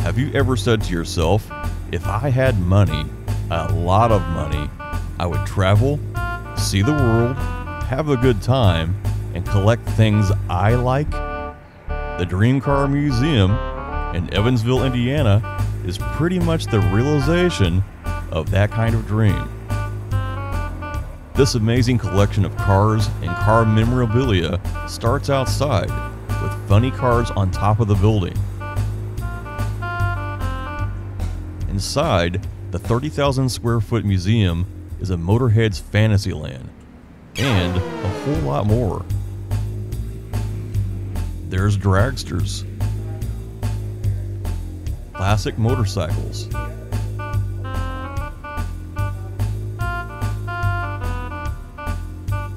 Have you ever said to yourself, if I had money, a lot of money, I would travel, see the world, have a good time, and collect things I like? The Dream Car Museum in Evansville, Indiana is pretty much the realization of that kind of dream. This amazing collection of cars and car memorabilia starts outside with funny cars on top of the building. Inside, the 30,000 square foot museum is a motorhead's fantasy land, and a whole lot more. There's dragsters, classic motorcycles,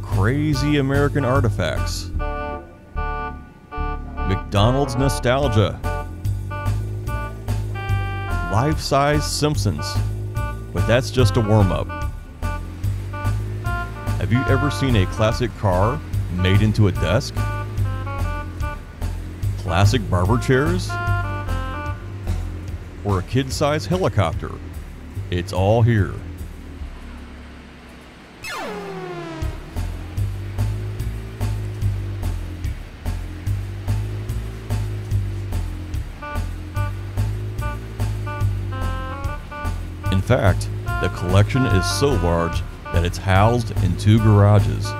crazy American artifacts, McDonald's nostalgia, life-size Simpsons, but that's just a warm-up. Have you ever seen a classic car made into a desk? Classic barber chairs? Or a kid-sized helicopter? It's all here. In fact, the collection is so large that it's housed in 2 garages.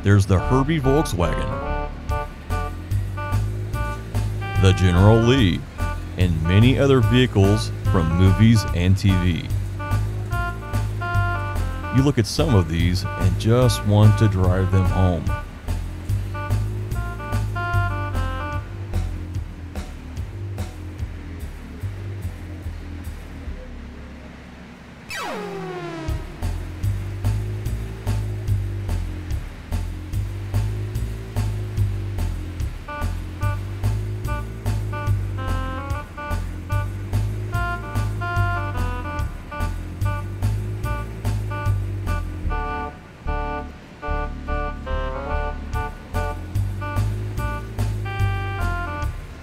There's the Herbie Volkswagen, the General Lee, and many other vehicles from movies and TV. You look at some of these and just want to drive them home.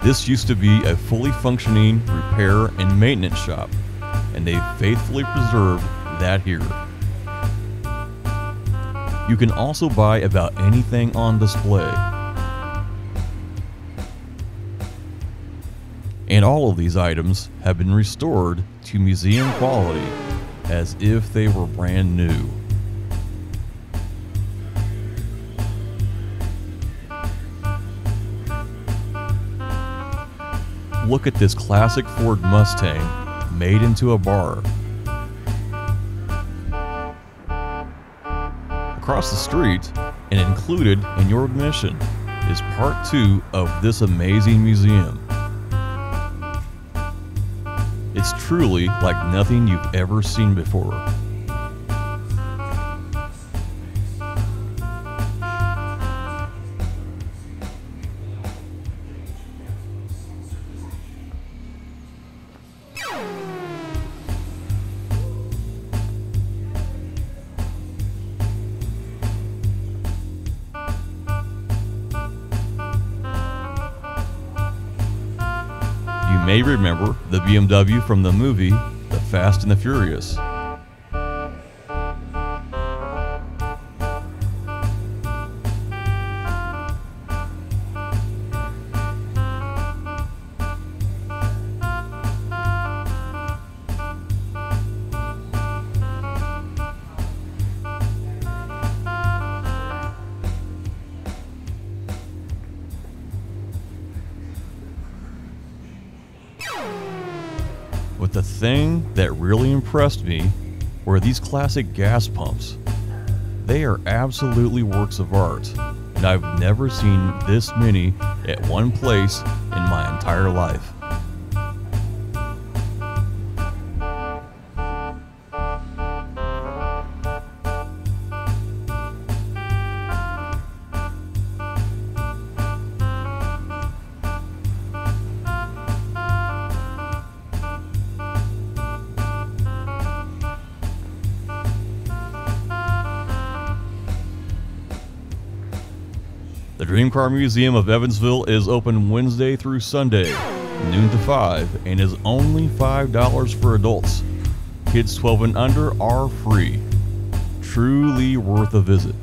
This used to be a fully functioning repair and maintenance shop, and they've faithfully preserved that here. You can also buy about anything on display. And all of these items have been restored to museum quality as if they were brand new. Look at this classic Ford Mustang made into a bar. Across the street, and included in your admission, is part 2 of this amazing museum. It's truly like nothing you've ever seen before. You may remember the BMW from the movie The Fast and the Furious. But the thing that really impressed me were these classic gas pumps. They are absolutely works of art, and I've never seen this many at one place in my entire life. The Dream Car Museum of Evansville is open Wednesday through Sunday, noon to 5, and is only $5 for adults. Kids 12 and under are free. Truly worth a visit.